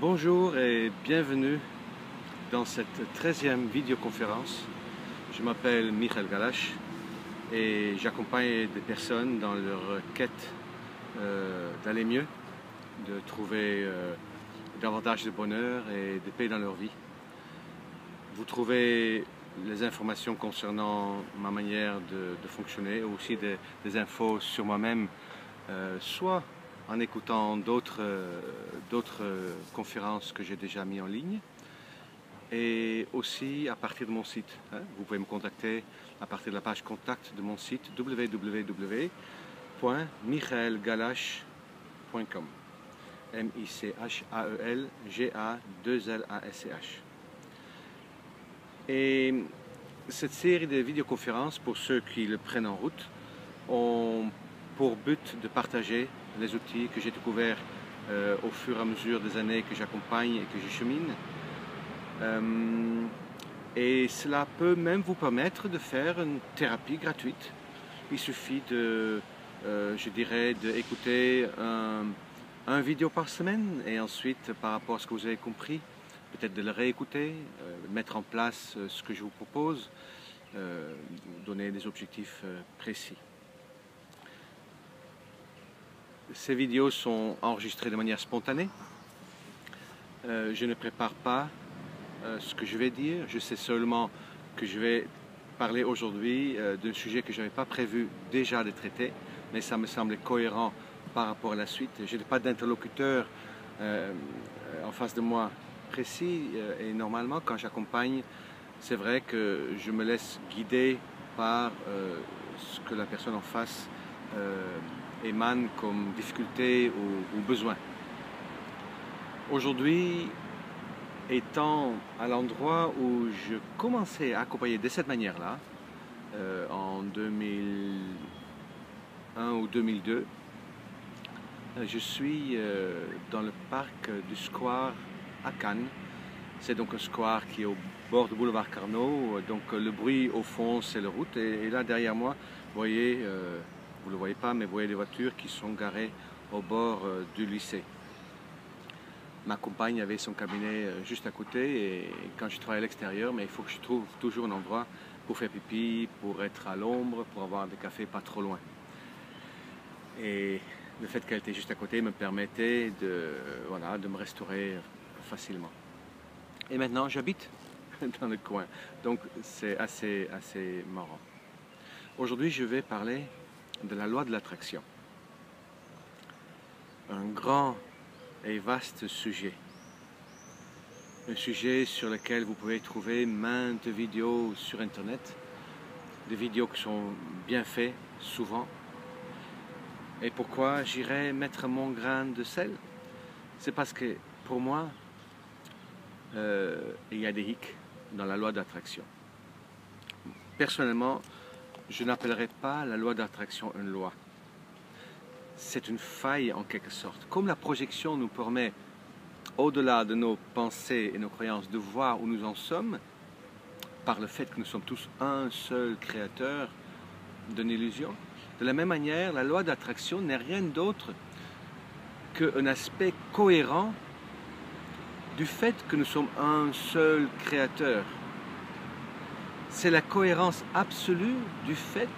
Bonjour et bienvenue dans cette 13e vidéoconférence. Je m'appelle Michael Galash et j'accompagne des personnes dans leur quête d'aller mieux, de trouver davantage de bonheur et de paix dans leur vie. Vous trouvez les informations concernant ma manière de fonctionner, aussi des infos sur moi-même, soit en écoutant d'autres conférences que j'ai déjà mis en ligne, et aussi à partir de mon site. Vous pouvez me contacter à partir de la page contact de mon site www.michaelgalash.com. M-I-C-H-A-E-L-G-A-2-L-A-S-C-H. Et cette série de vidéoconférences, pour ceux qui le prennent en route, ont pour but de partager les outils que j'ai découverts au fur et à mesure des années que j'accompagne et que je chemine. Et cela peut même vous permettre de faire une thérapie gratuite. Il suffit je dirais, d'écouter un vidéo par semaine et ensuite, par rapport à ce que vous avez compris, peut-être de le réécouter, mettre en place ce que je vous propose, donner des objectifs précis. Ces vidéos sont enregistrées de manière spontanée. Je ne prépare pas ce que je vais dire. Je sais seulement que je vais parler aujourd'hui d'un sujet que je n'avais pas prévu déjà de traiter, mais ça me semblait cohérent par rapport à la suite. Je n'ai pas d'interlocuteur en face de moi précis et normalement quand j'accompagne, c'est vrai que je me laisse guider par ce que la personne en face émane comme difficulté ou besoin. Aujourd'hui, étant à l'endroit où je commençais à accompagner de cette manière-là, en 2001 ou 2002, je suis dans le parc du Square à Cannes. C'est donc un square qui est au bord du boulevard Carnot, donc le bruit au fond c'est la route, et là derrière moi, vous voyez, vous ne le voyez pas, mais vous voyez des voitures qui sont garées au bord du lycée. Ma compagne avait son cabinet juste à côté, et quand je travaille à l'extérieur, mais il faut que je trouve toujours un endroit pour faire pipi, pour être à l'ombre, pour avoir des cafés pas trop loin. Et le fait qu'elle était juste à côté me permettait de me restaurer facilement. Et maintenant, j'habite dans le coin, donc c'est assez marrant. Aujourd'hui, je vais parler de la loi de l'attraction. Un grand et vaste sujet. Un sujet sur lequel vous pouvez trouver maintes vidéos sur Internet, des vidéos qui sont bien faites, souvent. Et pourquoi j'irai mettre mon grain de sel? C'est parce que, pour moi, il y a des hicks dans la loi d'attraction. Personnellement, je n'appellerais pas la loi d'attraction une loi. C'est une faille en quelque sorte. Comme la projection nous permet, au-delà de nos pensées et nos croyances, de voir où nous en sommes, par le fait que nous sommes tous un seul créateur d'une illusion, de la même manière, la loi d'attraction n'est rien d'autre qu'un aspect cohérent du fait que nous sommes un seul créateur. C'est la cohérence absolue du fait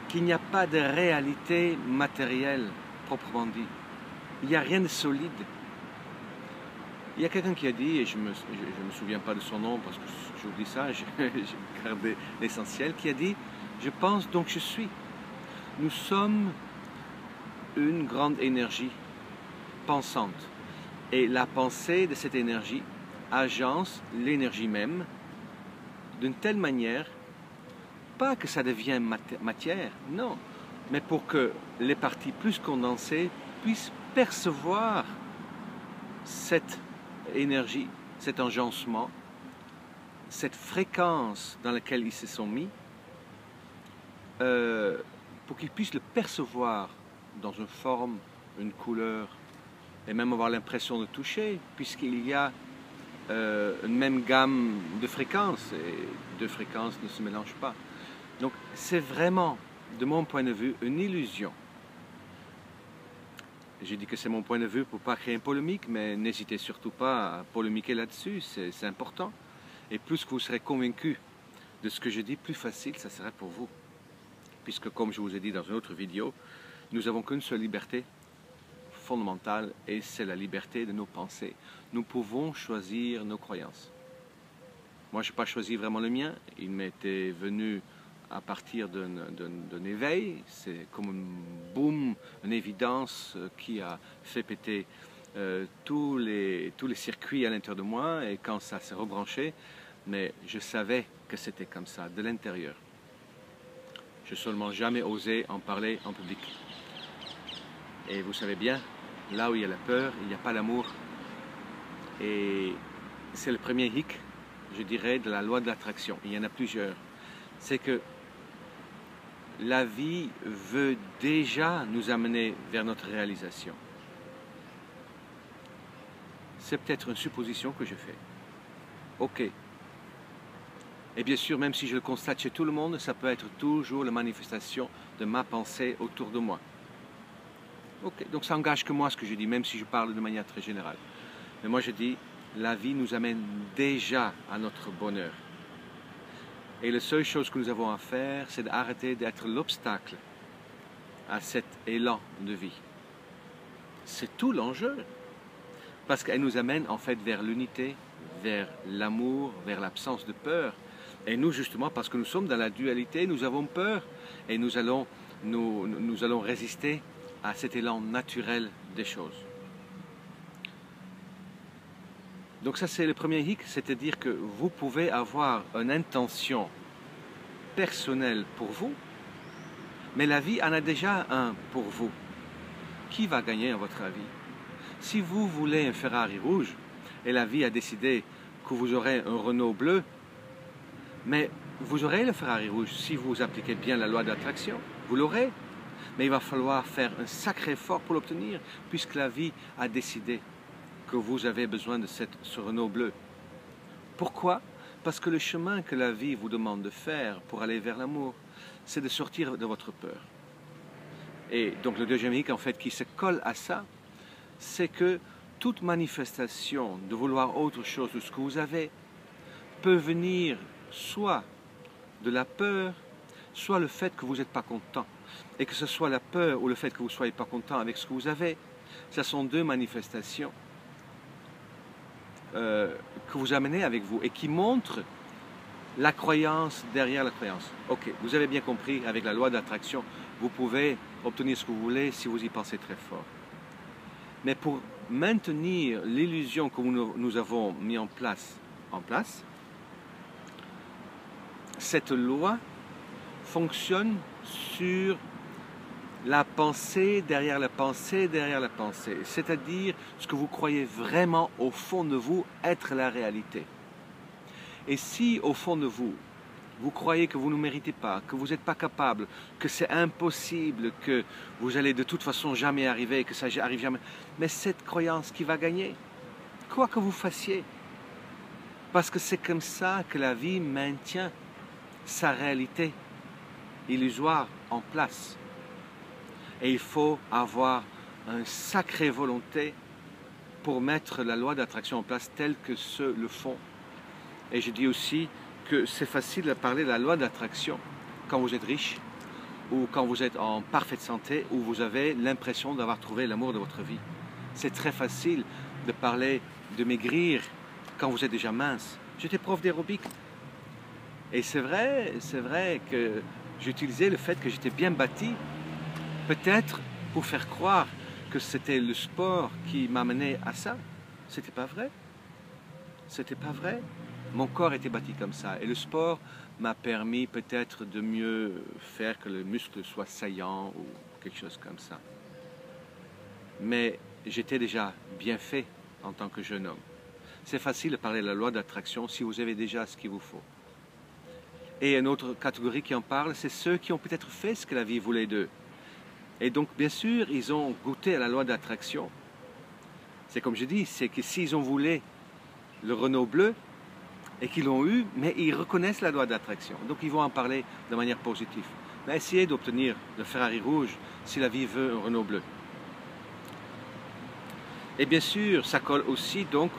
qu'il n'y a pas de réalité matérielle proprement dit. Il n'y a rien de solide. Il y a quelqu'un qui a dit, et je me souviens pas de son nom parce que je vous dis ça, j'ai gardé l'essentiel, qui a dit « Je pense donc je suis ». Nous sommes une grande énergie pensante. Et la pensée de cette énergie agence l'énergie même d'une telle manière, pas que ça devienne matière, non, mais pour que les parties plus condensées puissent percevoir cette énergie, cet agencement, cette fréquence dans laquelle ils se sont mis, pour qu'ils puissent le percevoir dans une forme, une couleur, et même avoir l'impression de toucher, puisqu'il y a une même gamme de fréquences, et deux fréquences ne se mélangent pas. Donc c'est vraiment, de mon point de vue, une illusion j'ai dit que c'est mon point de vue pour ne pas créer une polémique, mais n'hésitez surtout pas à polémiquer là-dessus, c'est important. Et plus que vous serez convaincu de ce que je dis, plus facile ça sera pour vous. Puisque comme je vous ai dit dans une autre vidéo, nous n'avons qu'une seule liberté fondamentale et c'est la liberté de nos pensées. Nous pouvons choisir nos croyances. Moi, je n'ai pas choisi vraiment le mien, il m'était venu à partir d'un éveil, c'est comme un boom, une évidence qui a fait péter tous les circuits à l'intérieur de moi et quand ça s'est rebranché, mais je savais que c'était comme ça, de l'intérieur. Je n'ai seulement jamais osé en parler en public. Et vous savez bien, là où il y a la peur, il n'y a pas l'amour. Et c'est le premier hic, je dirais, de la loi de l'attraction. Il y en a plusieurs. C'est que la vie veut déjà nous amener vers notre réalisation. C'est peut-être une supposition que je fais. Ok. Et bien sûr, même si je le constate chez tout le monde, ça peut être toujours la manifestation de ma pensée autour de moi. Ok. Donc ça engage que moi ce que je dis, même si je parle de manière très générale. Mais moi je dis, la vie nous amène déjà à notre bonheur. Et la seule chose que nous avons à faire, c'est d'arrêter d'être l'obstacle à cet élan de vie. C'est tout l'enjeu. Parce qu'elle nous amène en fait vers l'unité, vers l'amour, vers l'absence de peur. Et nous, justement, parce que nous sommes dans la dualité, nous avons peur. Et nous allons résister à cet élan naturel des choses. Donc ça, c'est le premier hic, c'est-à-dire que vous pouvez avoir une intention personnelle pour vous, mais la vie en a déjà un pour vous. Qui va gagner à votre avis? Si vous voulez un Ferrari rouge, et la vie a décidé que vous aurez un Renault bleu, mais vous aurez le Ferrari rouge si vous appliquez bien la loi d'attraction. Vous l'aurez, mais il va falloir faire un sacré effort pour l'obtenir, puisque la vie a décidé que vous avez besoin de ce Renault bleu. Pourquoi? Parce que le chemin que la vie vous demande de faire pour aller vers l'amour, c'est de sortir de votre peur. Et donc le deuxième hic, en fait, qui se colle à ça, c'est que toute manifestation de vouloir autre chose de ce que vous avez peut venir soit de la peur, soit le fait que vous n'êtes pas content. Et que ce soit la peur ou le fait que vous ne soyez pas content avec ce que vous avez, ce sont deux manifestations que vous amenez avec vous et qui montrent la croyance derrière la croyance. Ok, vous avez bien compris, avec la loi d'attraction, vous pouvez obtenir ce que vous voulez si vous y pensez très fort. Mais pour maintenir l'illusion que nous avons mis en place, cette loi fonctionne sur la pensée derrière la pensée derrière la pensée, c'est-à-dire ce que vous croyez vraiment au fond de vous être la réalité. Et si au fond de vous, vous croyez que vous ne méritez pas, que vous n'êtes pas capable, que c'est impossible, que vous allez de toute façon jamais arriver, que ça arrive jamais, mais cette croyance qui va gagner, quoi que vous fassiez, parce que c'est comme ça que la vie maintient sa réalité illusoire en place. Et il faut avoir une sacrée volonté pour mettre la loi d'attraction en place telle que ceux le font. Et je dis aussi que c'est facile de parler de la loi d'attraction quand vous êtes riche ou quand vous êtes en parfaite santé ou vous avez l'impression d'avoir trouvé l'amour de votre vie. C'est très facile de parler de maigrir quand vous êtes déjà mince. J'étais prof d'aérobic et c'est vrai que j'utilisais le fait que j'étais bien bâti, peut-être pour faire croire que c'était le sport qui m'amenait à ça. C'était pas vrai. C'était pas vrai. Mon corps était bâti comme ça. Et le sport m'a permis peut-être de mieux faire que le muscle soit saillant ou quelque chose comme ça. Mais j'étais déjà bien fait en tant que jeune homme. C'est facile de parler de la loi d'attraction si vous avez déjà ce qu'il vous faut. Et une autre catégorie qui en parle, c'est ceux qui ont peut-être fait ce que la vie voulait d'eux. Et donc, bien sûr, ils ont goûté à la loi d'attraction. C'est comme je dis, c'est que s'ils ont voulu le Renault bleu et qu'ils l'ont eu, mais ils reconnaissent la loi d'attraction. Donc, ils vont en parler de manière positive. Mais essayez d'obtenir le Ferrari rouge si la vie veut un Renault bleu. Et bien sûr, ça colle aussi, donc,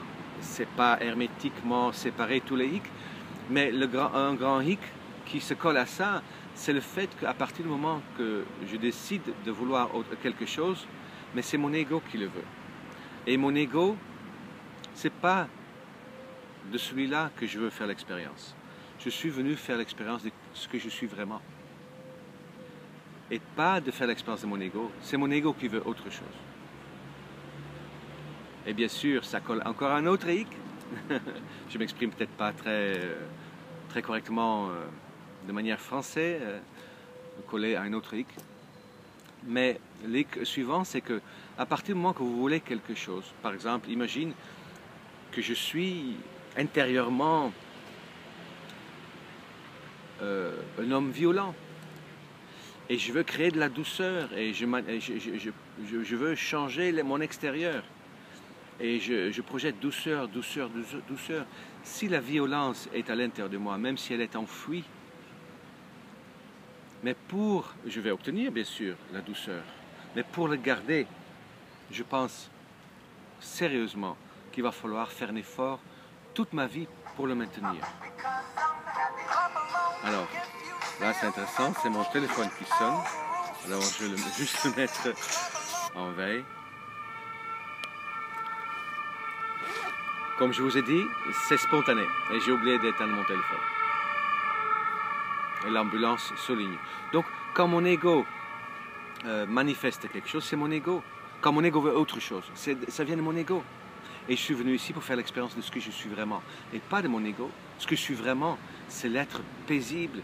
c'est pas hermétiquement séparé tous les hicks, mais un grand hic qui se colle à ça, c'est le fait qu'à partir du moment que je décide de vouloir quelque chose, mais c'est mon ego qui le veut. Et mon ego, c'est pas de celui-là que je veux faire l'expérience. Je suis venu faire l'expérience de ce que je suis vraiment. Et pas de faire l'expérience de mon ego. C'est mon ego qui veut autre chose. Et bien sûr, ça colle encore à un autre hic. Je m'exprime peut-être pas très correctement de manière française, collé à un autre hic. Mais l'hic suivant, c'est que à partir du moment que vous voulez quelque chose, par exemple, imagine que je suis intérieurement un homme violent et je veux créer de la douceur et je veux changer mon extérieur et je projette douceur, douceur, douceur, douceur. Si la violence est à l'intérieur de moi, même si elle est enfouie, mais je vais obtenir bien sûr la douceur, mais pour le garder, je pense sérieusement qu'il va falloir faire un effort toute ma vie pour le maintenir. Alors, là c'est intéressant, c'est mon téléphone qui sonne. Alors je vais juste le mettre en veille. Comme je vous ai dit, c'est spontané et j'ai oublié d'éteindre mon téléphone. Et l'ambulance souligne. Donc, quand mon ego manifeste quelque chose, c'est mon ego. Quand mon ego veut autre chose, ça vient de mon ego. Et je suis venu ici pour faire l'expérience de ce que je suis vraiment. Et pas de mon ego. Ce que je suis vraiment, c'est l'être paisible,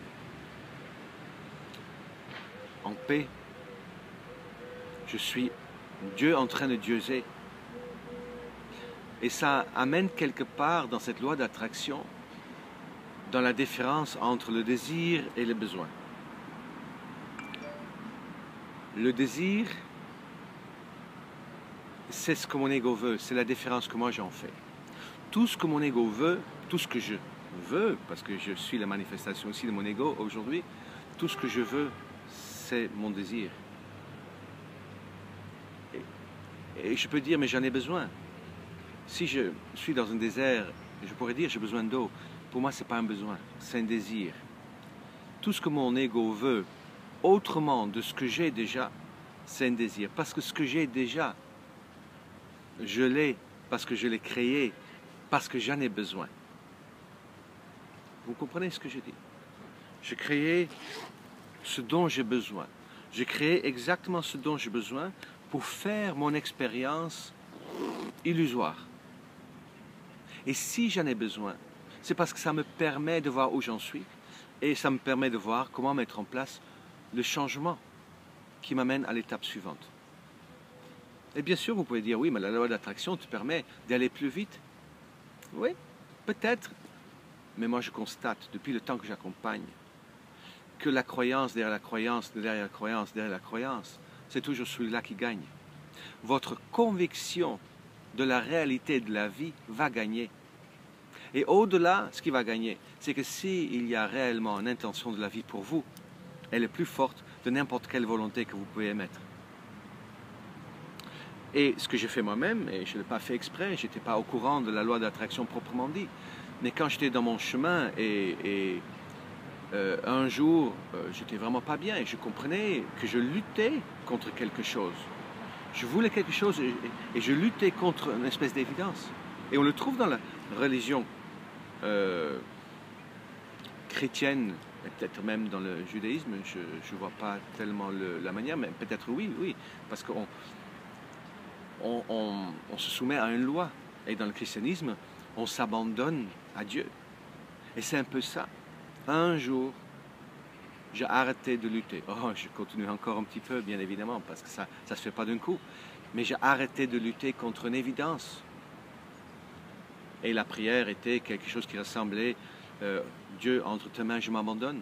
en paix. Je suis Dieu en train de dieuser. Et ça amène quelque part dans cette loi d'attraction, dans la différence entre le désir et le besoin. Le désir, c'est ce que mon ego veut, c'est la différence que moi j'en fais. Tout ce que mon ego veut, tout ce que je veux, parce que je suis la manifestation aussi de mon ego aujourd'hui, tout ce que je veux, c'est mon désir. Et je peux dire, mais j'en ai besoin. Si je suis dans un désert, je pourrais dire j'ai besoin d'eau. Pour moi, ce n'est pas un besoin, c'est un désir. Tout ce que mon ego veut, autrement de ce que j'ai déjà, c'est un désir. Parce que ce que j'ai déjà, je l'ai parce que je l'ai créé, parce que j'en ai besoin. Vous comprenez ce que je dis? Je crée ce dont j'ai besoin. Je crée exactement ce dont j'ai besoin pour faire mon expérience illusoire. Et si j'en ai besoin, c'est parce que ça me permet de voir où j'en suis et ça me permet de voir comment mettre en place le changement qui m'amène à l'étape suivante. Et bien sûr, vous pouvez dire, oui, mais la loi d'attraction te permet d'aller plus vite. Oui, peut-être. Mais moi, je constate, depuis le temps que j'accompagne, que la croyance derrière la croyance, derrière la croyance, derrière la croyance, c'est toujours celui-là qui gagne. Votre conviction de la réalité de la vie va gagner. Et au-delà, ce qui va gagner, c'est que s'il y a réellement une intention de la vie pour vous, elle est plus forte de n'importe quelle volonté que vous pouvez émettre. Et ce que j'ai fait moi-même, et je ne l'ai pas fait exprès, je n'étais pas au courant de la loi d'attraction proprement dit, mais quand j'étais dans mon chemin un jour, j'étais vraiment pas bien et je comprenais que je luttais contre quelque chose. Je voulais quelque chose et je luttais contre une espèce d'évidence. Et on le trouve dans la religion chrétienne, peut-être même dans le judaïsme, je ne vois pas tellement la manière, mais peut-être oui, parce qu'on se soumet à une loi. Et dans le christianisme, on s'abandonne à Dieu. Et c'est un peu ça. Un jour, j'ai arrêté de lutter. Oh, je continue encore un petit peu, bien évidemment, parce que ça ne se fait pas d'un coup. Mais j'ai arrêté de lutter contre une évidence. Et la prière était quelque chose qui ressemblait Dieu, entre tes mains, je m'abandonne.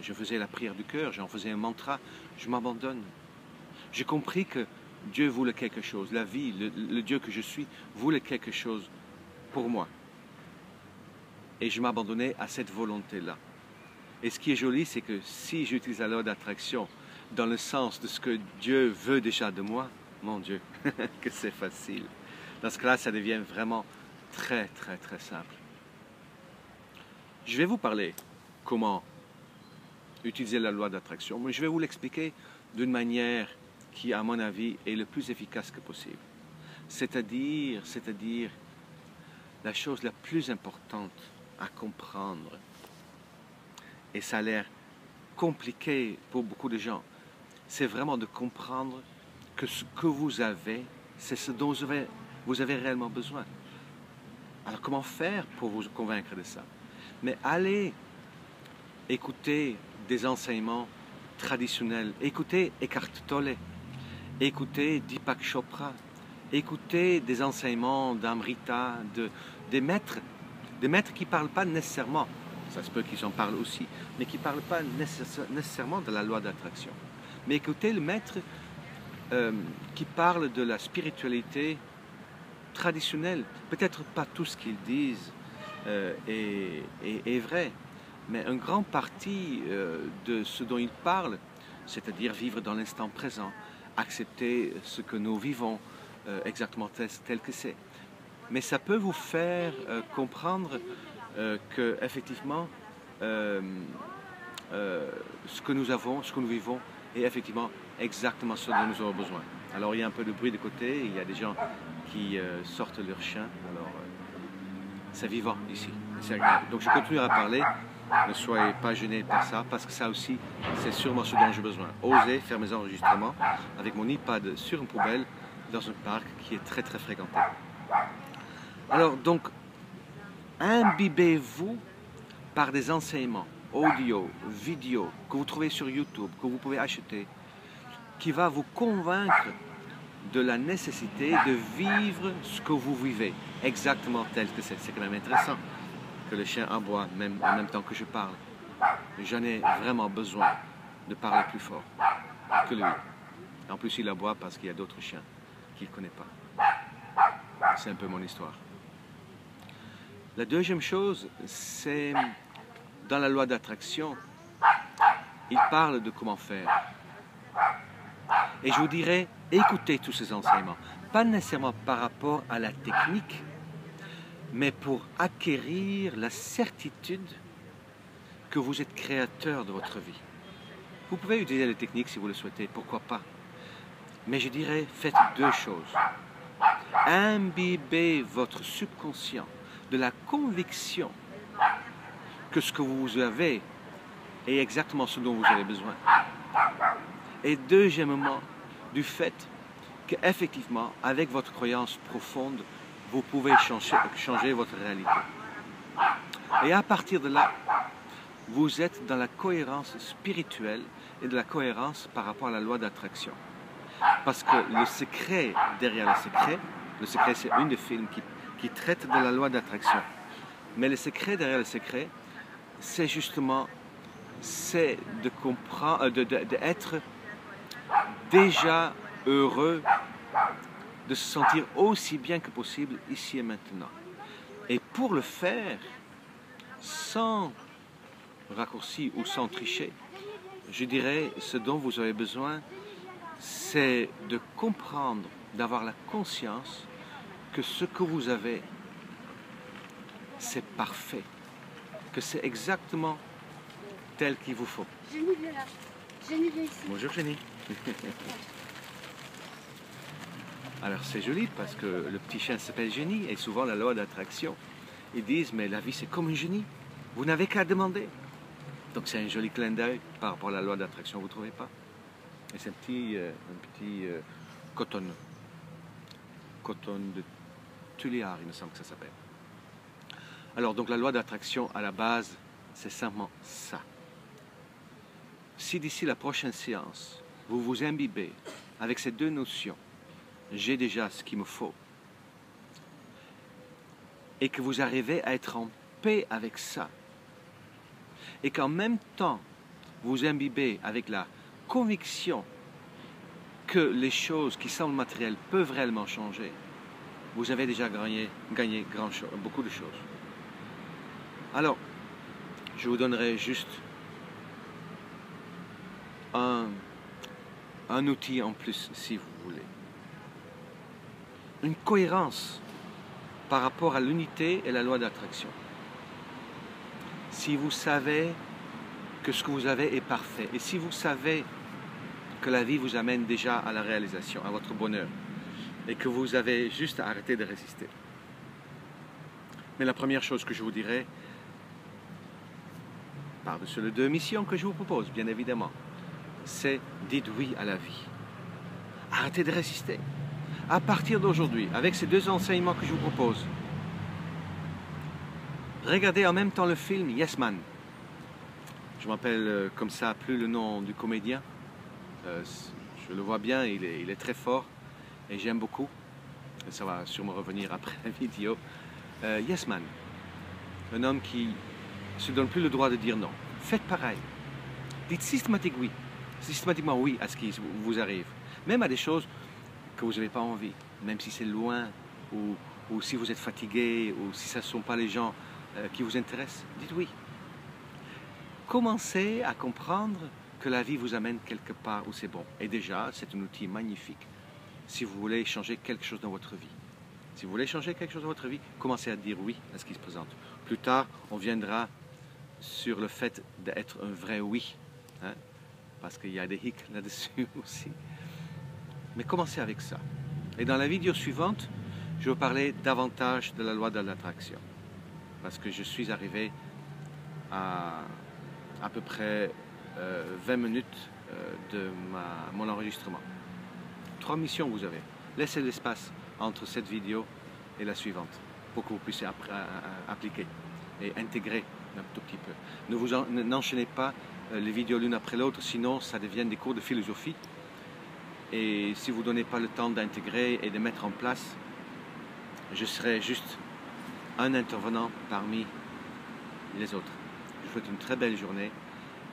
Je faisais la prière du cœur, j'en faisais un mantra, je m'abandonne. J'ai compris que Dieu voulait quelque chose, la vie, le Dieu que je suis, voulait quelque chose pour moi. Et je m'abandonnais à cette volonté-là. Et ce qui est joli, c'est que si j'utilise la loi d'attraction dans le sens de ce que Dieu veut déjà de moi, mon Dieu, que c'est facile. Dans ce cas-là, ça devient vraiment très, très, très simple. Je vais vous parler comment utiliser la loi d'attraction, mais je vais vous l'expliquer d'une manière qui, à mon avis, est le plus efficace que possible. C'est-à-dire la chose la plus importante à comprendre. Et ça a l'air compliqué pour beaucoup de gens. C'est vraiment de comprendre que ce que vous avez, c'est ce dont vous avez réellement besoin. Alors comment faire pour vous convaincre de ça? Mais allez écouter des enseignements traditionnels. Écoutez Eckhart Tolle. Écoutez Deepak Chopra. Écoutez des enseignements d'Amrita, des maîtres qui ne parlent pas nécessairement, ça se peut qu'ils en parlent aussi, mais qui ne parlent pas nécessairement de la loi d'attraction. Mais écoutez le maître qui parle de la spiritualité traditionnelle. Peut-être pas tout ce qu'ils disent est vrai, mais une grande partie de ce dont ils parlent, c'est-à-dire vivre dans l'instant présent, accepter ce que nous vivons exactement tel que c'est. Mais ça peut vous faire comprendre que effectivement ce que nous avons, ce que nous vivons est effectivement exactement ce dont nous avons besoin. Alors il y a un peu de bruit de côté, il y a des gens qui sortent leurs chiens, alors c'est vivant ici, c'est agréable. Donc je continuerai à parler, ne soyez pas gênés par ça, parce que ça aussi c'est sûrement ce dont j'ai besoin. Osez faire mes enregistrements avec mon iPad sur une poubelle dans un parc qui est très très fréquenté. Alors donc, imbibez-vous par des enseignements audio, vidéo, que vous trouvez sur YouTube, que vous pouvez acheter, qui va vous convaincre de la nécessité de vivre ce que vous vivez, exactement tel que c'est. C'est quand même intéressant que le chien aboie en même temps que je parle. J'en ai vraiment besoin de parler plus fort que lui. En plus, il aboie parce qu'il y a d'autres chiens qu'il ne connaît pas. C'est un peu mon histoire. La deuxième chose, c'est dans la loi d'attraction, il parle de comment faire. Et je vous dirais, écoutez tous ces enseignements, pas nécessairement par rapport à la technique, mais pour acquérir la certitude que vous êtes créateur de votre vie. Vous pouvez utiliser les techniques si vous le souhaitez, pourquoi pas. Mais je dirais, faites deux choses. Imbibez votre subconscient de la conviction que ce que vous avez est exactement ce dont vous avez besoin. Et deuxièmement, du fait qu'effectivement, avec votre croyance profonde, vous pouvez changer votre réalité. Et à partir de là, vous êtes dans la cohérence spirituelle et de la cohérence par rapport à la loi d'attraction. Parce que le secret derrière le secret c'est un des films qui traite de la loi d'attraction. Mais le secret derrière le secret, c'est justement de comprendre, d'être déjà heureux, de se sentir aussi bien que possible ici et maintenant. Et pour le faire, sans raccourci ou sans tricher, je dirais ce dont vous avez besoin, c'est de comprendre, d'avoir la conscience que ce que vous avez, c'est parfait, que c'est exactement tel qu'il vous faut. Jenny est là. Jenny est ici. Bonjour Jenny. Alors c'est joli parce que le petit chien s'appelle Jenny et souvent la loi d'attraction, ils disent mais la vie c'est comme un génie, vous n'avez qu'à demander. Donc c'est un joli clin d'œil par rapport à la loi d'attraction, vous ne trouvez pas? Et c'est un petit coton de Tulliard, il me semble que ça s'appelle. Alors donc la loi d'attraction à la base, c'est simplement ça. Si d'ici la prochaine séance, vous vous imbibez avec ces deux notions, j'ai déjà ce qu'il me faut, et que vous arrivez à être en paix avec ça, et qu'en même temps, vous imbibez avec la conviction que les choses qui semblent matérielles peuvent réellement changer, vous avez déjà gagné beaucoup de choses. Alors, je vous donnerai juste un outil en plus si vous voulez. une cohérence par rapport à l'unité et la loi d'attraction. Si vous savez que ce que vous avez est parfait, et si vous savez que la vie vous amène déjà à la réalisation, à votre bonheur, et que vous avez juste à arrêter de résister. Mais la première chose que je vous dirais, par-dessus les 2 missions que je vous propose, bien évidemment, c'est dites oui à la vie. Arrêtez de résister. À partir d'aujourd'hui, avec ces 2 enseignements que je vous propose, regardez en même temps le film Yes Man. Je m'appelle comme ça plus le nom du comédien. Je le vois bien, il est très fort et j'aime beaucoup. Et ça va sûrement revenir après la vidéo. Yes Man, un homme qui ne se donne plus le droit de dire non. Faites pareil. Dites systématiquement oui à ce qui vous arrive. Même à des choses que vous n'avez pas envie, même si c'est loin, ou si vous êtes fatigué, ou si ce ne sont pas les gens qui vous intéressent. Dites oui. Commencez à comprendre que la vie vous amène quelque part où c'est bon. Et déjà, c'est un outil magnifique si vous voulez changer quelque chose dans votre vie. Si vous voulez changer quelque chose dans votre vie, commencez à dire oui à ce qui se présente. Plus tard, on viendra sur le fait d'être un vrai oui, hein, parce qu'il y a des hicks là-dessus aussi. Mais commencez avec ça. Et dans la vidéo suivante, je vais parler davantage de la loi de l'attraction, parce que je suis arrivé à peu près 20 minutes de mon enregistrement. 3 missions vous avez. Laissez l'espace entre cette vidéo et la suivante pour que vous puissiez appliquer et intégrer un tout petit peu. N'enchaînez pas les vidéos l'une après l'autre, sinon ça devient des cours de philosophie. Et si vous ne donnez pas le temps d'intégrer et de mettre en place, je serai juste un intervenant parmi les autres. Je vous souhaite une très belle journée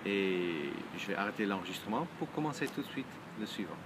et je vais arrêter l'enregistrement pour commencer tout de suite le suivant.